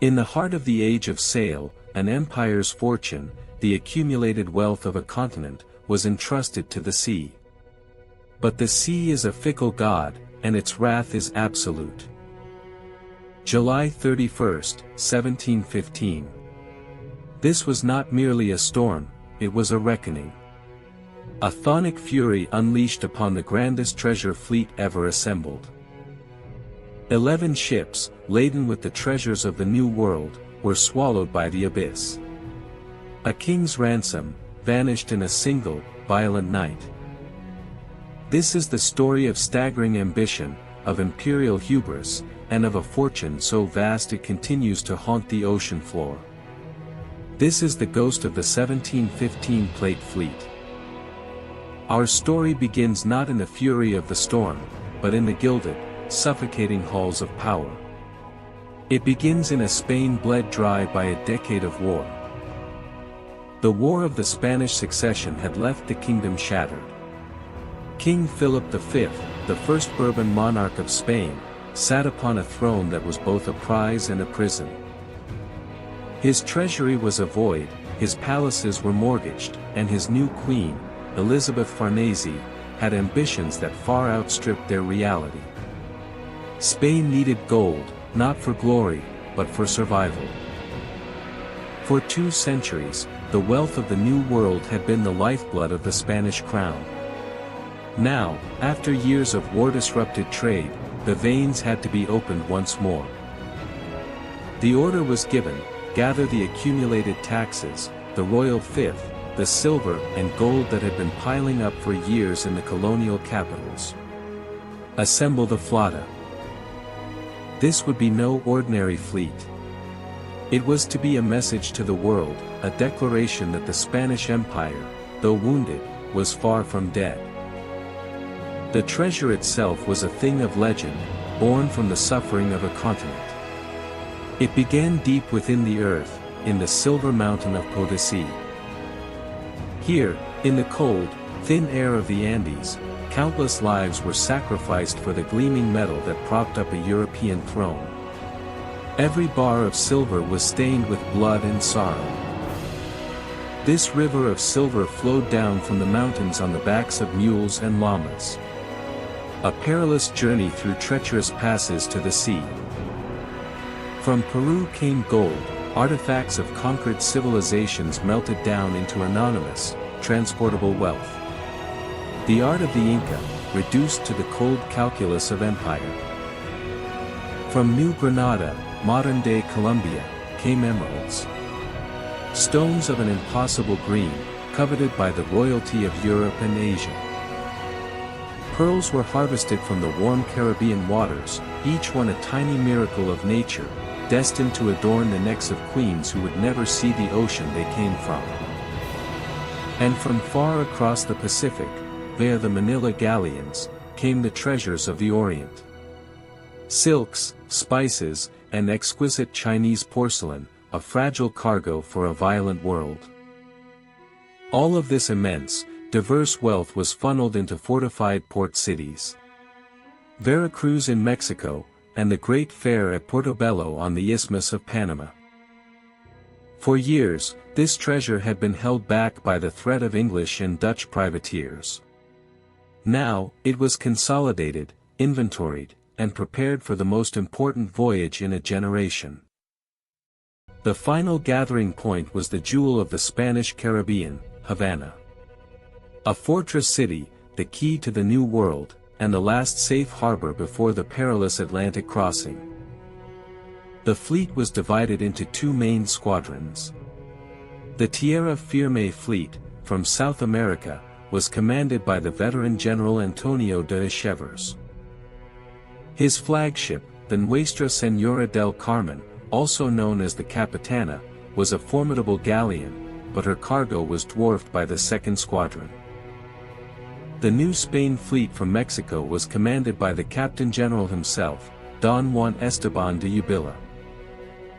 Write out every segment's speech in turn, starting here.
In the heart of the age of sail, an empire's fortune, the accumulated wealth of a continent, was entrusted to the sea. But the sea is a fickle god, and its wrath is absolute. July 31, 1715. This was not merely a storm, it was a reckoning. A chthonic fury unleashed upon the grandest treasure fleet ever assembled. 11 ships, laden with the treasures of the New World, were swallowed by the abyss. A king's ransom, vanished in a single, violent night. This is the story of staggering ambition, of imperial hubris, and of a fortune so vast it continues to haunt the ocean floor. This is the ghost of the 1715 Plate Fleet. Our story begins not in the fury of the storm, but in the gilded, suffocating halls of power. It begins in a Spain bled dry by a decade of war. The War of the Spanish Succession had left the kingdom shattered. King Philip V, the first Bourbon monarch of Spain, sat upon a throne that was both a prize and a prison. His treasury was a void, his palaces were mortgaged, and his new queen, Elizabeth Farnese, had ambitions that far outstripped their reality. Spain needed gold, not for glory, but for survival. For 2 centuries, the wealth of the New World had been the lifeblood of the Spanish crown. Now, after years of war-disrupted trade, the veins had to be opened once more. The order was given: gather the accumulated taxes, the royal fifth, the silver and gold that had been piling up for years in the colonial capitals. Assemble the flota. This would be no ordinary fleet. It was to be a message to the world, a declaration that the Spanish Empire, though wounded, was far from dead. The treasure itself was a thing of legend, born from the suffering of a continent. It began deep within the earth, in the silver mountain of Potosi. Here, in the cold, thin air of the Andes, countless lives were sacrificed for the gleaming metal that propped up a European throne. Every bar of silver was stained with blood and sorrow. This river of silver flowed down from the mountains on the backs of mules and llamas. A perilous journey through treacherous passes to the sea. From Peru came gold, artifacts of conquered civilizations melted down into anonymous, transportable wealth. The art of the Inca, reduced to the cold calculus of empire. From New Granada, modern-day Colombia, came emeralds. Stones of an impossible green, coveted by the royalty of Europe and Asia. Pearls were harvested from the warm Caribbean waters, each one a tiny miracle of nature, destined to adorn the necks of queens who would never see the ocean they came from. And from far across the Pacific, via the Manila galleons, came the treasures of the Orient. Silks, spices, and exquisite Chinese porcelain, a fragile cargo for a violent world. All of this immense, diverse wealth was funneled into fortified port cities. Veracruz in Mexico, and the Great Fair at Portobello on the Isthmus of Panama. For years, this treasure had been held back by the threat of English and Dutch privateers. Now, it was consolidated, inventoried, and prepared for the most important voyage in a generation. The final gathering point was the jewel of the Spanish Caribbean, Havana. A fortress city, the key to the New World, and the last safe harbor before the perilous Atlantic crossing. The fleet was divided into 2 main squadrons. The Tierra Firme fleet, from South America, was commanded by the veteran General Antonio de Chevers. His flagship, the Nuestra Señora del Carmen, also known as the Capitana, was a formidable galleon, but her cargo was dwarfed by the second squadron. The New Spain fleet from Mexico was commanded by the Captain General himself, Don Juan Esteban de Ubilla.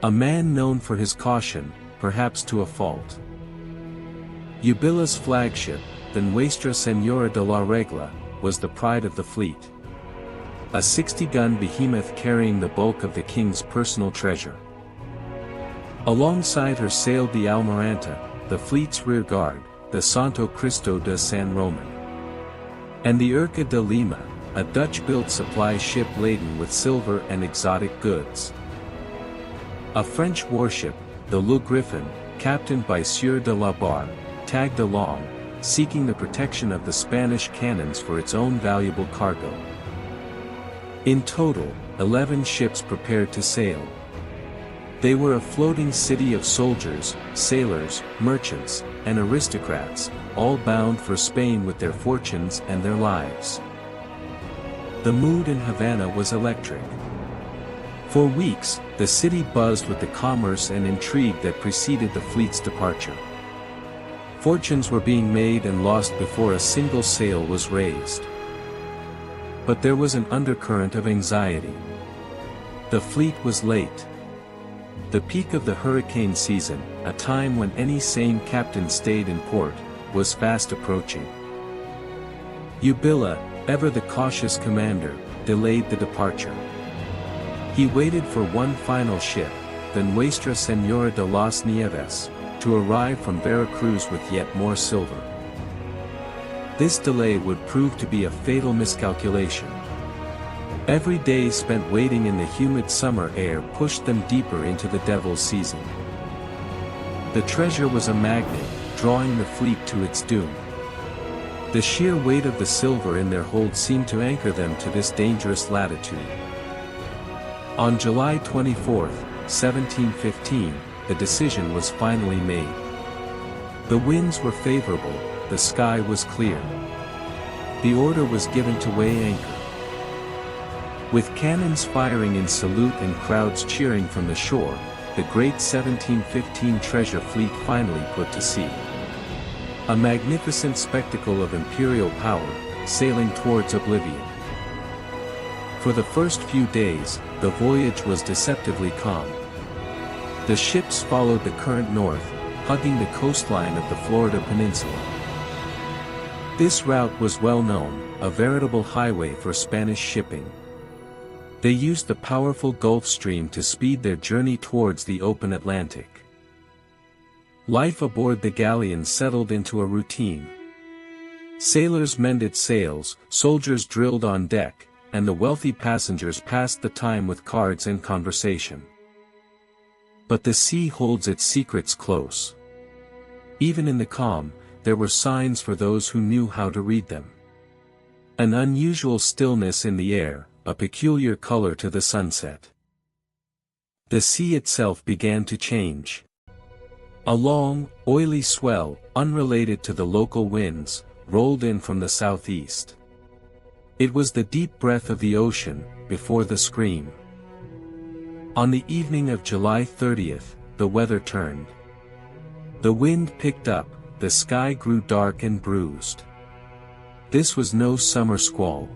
A man known for his caution, perhaps to a fault. Ubilla's flagship, the Nuestra Señora de la Regla, was the pride of the fleet. A 60-gun behemoth carrying the bulk of the king's personal treasure. Alongside her sailed the Almiranta, the fleet's rearguard, the Santo Cristo de San Roman, and the Urca de Lima, a Dutch-built supply ship laden with silver and exotic goods. A French warship, the Le Griffin, captained by Sieur de la Barre, tagged along, seeking the protection of the Spanish cannons for its own valuable cargo. In total, 11 ships prepared to sail. They were a floating city of soldiers, sailors, merchants, and aristocrats, all bound for Spain with their fortunes and their lives. The mood in Havana was electric. For weeks, the city buzzed with the commerce and intrigue that preceded the fleet's departure. Fortunes were being made and lost before a single sail was raised. But there was an undercurrent of anxiety. The fleet was late. The peak of the hurricane season, a time when any sane captain stayed in port, was fast approaching. Ubilla, ever the cautious commander, delayed the departure. He waited for one final ship, the Nuestra Señora de las Nieves, to arrive from Veracruz with yet more silver. This delay would prove to be a fatal miscalculation. Every day spent waiting in the humid summer air pushed them deeper into the devil's season. The treasure was a magnet, drawing the fleet to its doom. The sheer weight of the silver in their hold seemed to anchor them to this dangerous latitude. On July 24, 1715, the decision was finally made. The winds were favorable, the sky was clear. The order was given to weigh anchor. With cannons firing in salute and crowds cheering from the shore, the great 1715 treasure fleet finally put to sea. A magnificent spectacle of imperial power, sailing towards oblivion. For the first few days, the voyage was deceptively calm. The ships followed the current north, hugging the coastline of the Florida Peninsula. This route was well known, a veritable highway for Spanish shipping. They used the powerful Gulf Stream to speed their journey towards the open Atlantic. Life aboard the galleons settled into a routine. Sailors mended sails, soldiers drilled on deck, and the wealthy passengers passed the time with cards and conversation. But the sea holds its secrets close. Even in the calm, there were signs for those who knew how to read them. An unusual stillness in the air, a peculiar color to the sunset. The sea itself began to change. A long, oily swell, unrelated to the local winds, rolled in from the southeast. It was the deep breath of the ocean, before the scream. On the evening of July 30th, the weather turned. The wind picked up, the sky grew dark and bruised. This was no summer squall.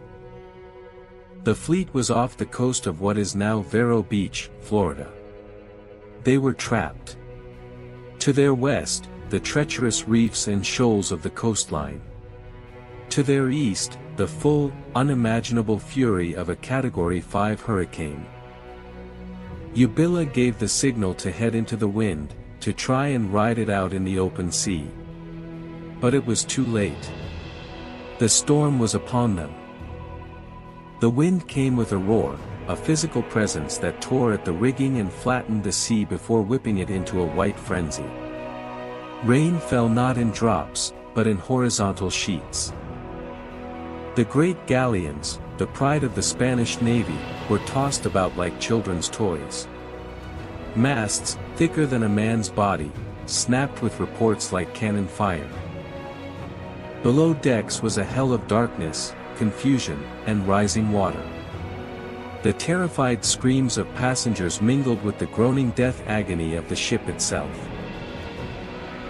The fleet was off the coast of what is now Vero Beach, Florida. They were trapped. To their west, the treacherous reefs and shoals of the coastline. To their east, the full, unimaginable fury of a Category 5 hurricane. Ubilla gave the signal to head into the wind, to try and ride it out in the open sea. But it was too late. The storm was upon them. The wind came with a roar, a physical presence that tore at the rigging and flattened the sea before whipping it into a white frenzy. Rain fell not in drops, but in horizontal sheets. The great galleons, the pride of the Spanish Navy, were tossed about like children's toys. Masts, thicker than a man's body, snapped with reports like cannon fire. Below decks was a hell of darkness, confusion, and rising water. The terrified screams of passengers mingled with the groaning death agony of the ship itself.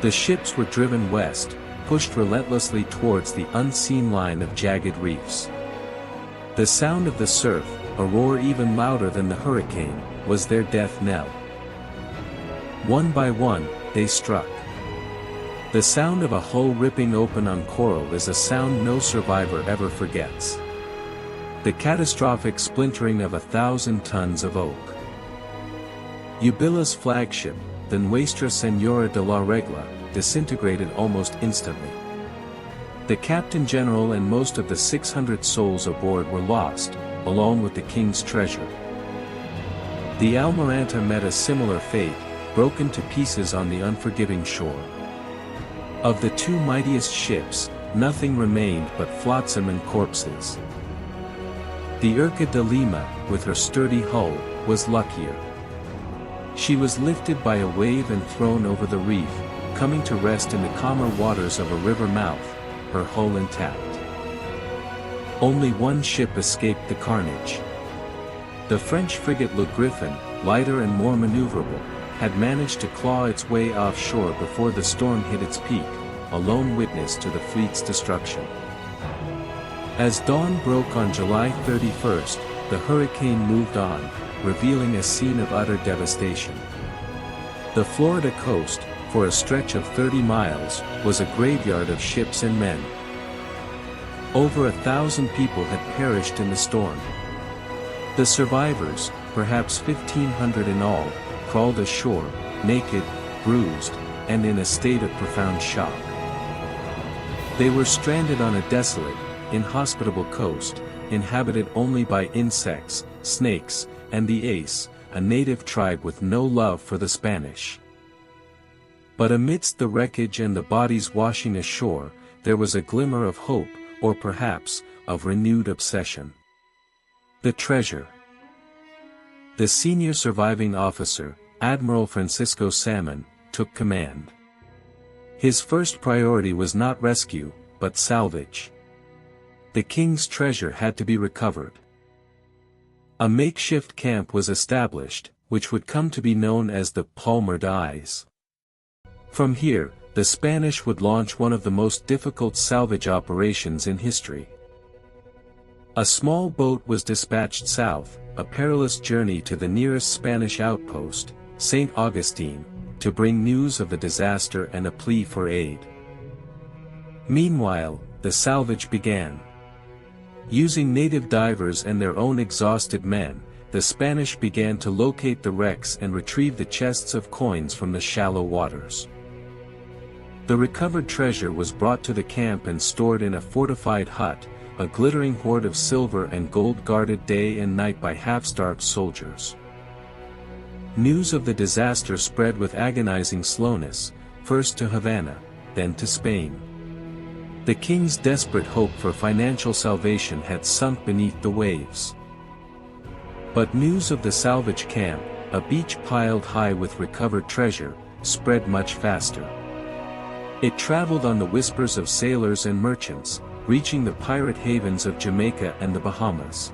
The ships were driven west, pushed relentlessly towards the unseen line of jagged reefs. The sound of the surf, a roar even louder than the hurricane, was their death knell. One by one, they struck. The sound of a hull ripping open on coral is a sound no survivor ever forgets. The catastrophic splintering of 1,000 tons of oak. Ubilla's flagship, the Nuestra Señora de la Regla, disintegrated almost instantly. The captain general and most of the 600 souls aboard were lost, along with the king's treasure. The Almiranta met a similar fate, broken to pieces on the unforgiving shore. Of the two mightiest ships, nothing remained but flotsam and corpses. The Urca de Lima, with her sturdy hull, was luckier. She was lifted by a wave and thrown over the reef, coming to rest in the calmer waters of a river mouth, her hull intact. Only one ship escaped the carnage. The French frigate Le Griffin, lighter and more maneuverable, had managed to claw its way offshore before the storm hit its peak, a lone witness to the fleet's destruction. As dawn broke on July 31st, the hurricane moved on, revealing a scene of utter devastation. The Florida coast, for a stretch of 30 miles, was a graveyard of ships and men. Over 1,000 people had perished in the storm. The survivors, perhaps 1,500 in all, crawled ashore, naked, bruised, and in a state of profound shock. They were stranded on a desolate, inhospitable coast, inhabited only by insects, snakes, and the Ace, a native tribe with no love for the Spanish. But amidst the wreckage and the bodies washing ashore, there was a glimmer of hope, or perhaps, of renewed obsession. The treasure. The senior surviving officer, Admiral Francisco Salmon, took command. His first priority was not rescue, but salvage. The king's treasure had to be recovered. A makeshift camp was established, which would come to be known as the Palmer d'Is. From here, the Spanish would launch one of the most difficult salvage operations in history. A small boat was dispatched south, a perilous journey to the nearest Spanish outpost, St. Augustine, to bring news of the disaster and a plea for aid. Meanwhile, the salvage began. Using native divers and their own exhausted men, the Spanish began to locate the wrecks and retrieve the chests of coins from the shallow waters. The recovered treasure was brought to the camp and stored in a fortified hut, a glittering hoard of silver and gold guarded day and night by half-starved soldiers. News of the disaster spread with agonizing slowness, first to Havana, then to Spain. The king's desperate hope for financial salvation had sunk beneath the waves. But news of the salvage camp, a beach piled high with recovered treasure, spread much faster. It traveled on the whispers of sailors and merchants, reaching the pirate havens of Jamaica and the Bahamas.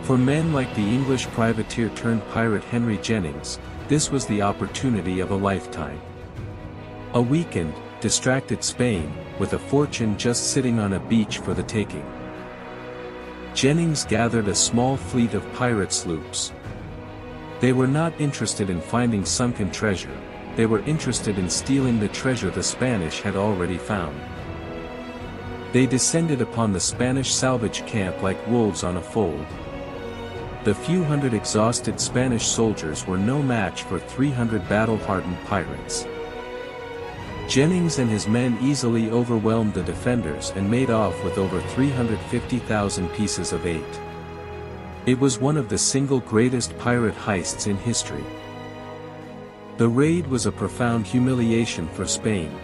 For men like the English privateer-turned-pirate Henry Jennings, this was the opportunity of a lifetime. A weakened, distracted Spain, with a fortune just sitting on a beach for the taking. Jennings gathered a small fleet of pirate sloops. They were not interested in finding sunken treasure, they were interested in stealing the treasure the Spanish had already found. They descended upon the Spanish salvage camp like wolves on a fold. The few hundred exhausted Spanish soldiers were no match for 300 battle-hardened pirates. Jennings and his men easily overwhelmed the defenders and made off with over 350,000 pieces of eight. It was one of the single greatest pirate heists in history. The raid was a profound humiliation for Spain.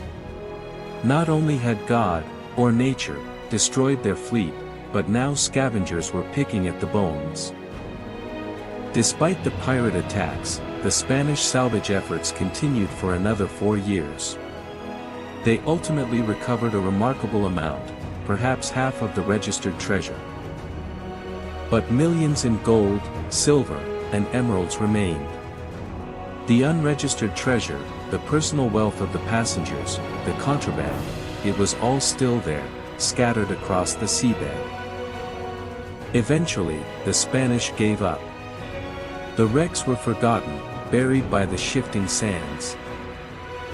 Not only had God, or nature, destroyed their fleet, but now scavengers were picking at the bones. Despite the pirate attacks, the Spanish salvage efforts continued for another 4 years. They ultimately recovered a remarkable amount, perhaps half of the registered treasure. But millions in gold, silver, and emeralds remained. The unregistered treasure, the personal wealth of the passengers, the contraband, it was all still there, scattered across the seabed. Eventually, the Spanish gave up. The wrecks were forgotten, buried by the shifting sands.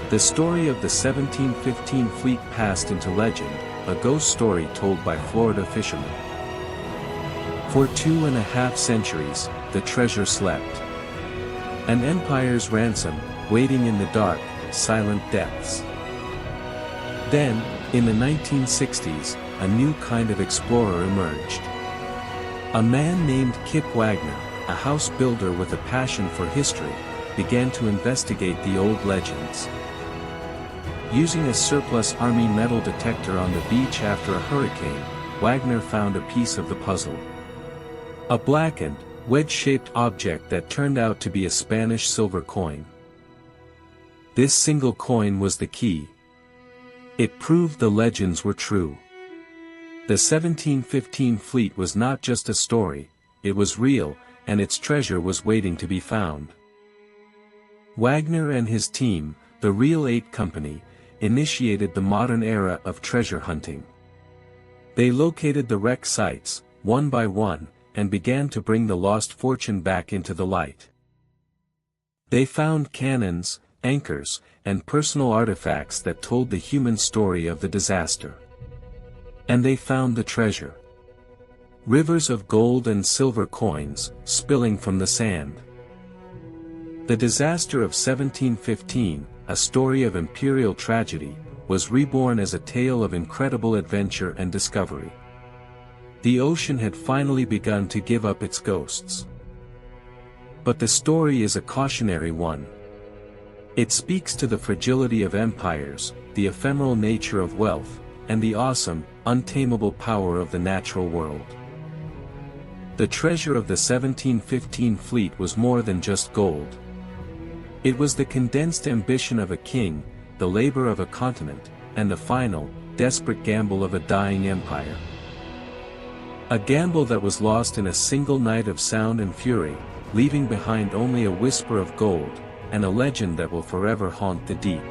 The story of the 1715 fleet passed into legend, a ghost story told by Florida fishermen. For 2.5 centuries, the treasure slept. An empire's ransom, waiting in the dark, silent depths. Then, in the 1960s, a new kind of explorer emerged. A man named Kip Wagner, a house builder with a passion for history, began to investigate the old legends. Using a surplus army metal detector on the beach after a hurricane, Wagner found a piece of the puzzle. A blackened, wedge-shaped object that turned out to be a Spanish silver coin. This single coin was the key. It proved the legends were true. The 1715 fleet was not just a story, it was real, and its treasure was waiting to be found. Wagner and his team, the Real 8 Company, initiated the modern era of treasure hunting. They located the wreck sites, one by one, and began to bring the lost fortune back into the light. They found cannons, anchors, and personal artifacts that told the human story of the disaster. And they found the treasure. Rivers of gold and silver coins, spilling from the sand. The disaster of 1715, a story of imperial tragedy, was reborn as a tale of incredible adventure and discovery. The ocean had finally begun to give up its ghosts. But the story is a cautionary one. It speaks to the fragility of empires, the ephemeral nature of wealth, and the awesome, untamable power of the natural world. The treasure of the 1715 fleet was more than just gold. It was the condensed ambition of a king, the labor of a continent, and the final, desperate gamble of a dying empire. A gamble that was lost in a single night of sound and fury, leaving behind only a whisper of gold, and a legend that will forever haunt the deep.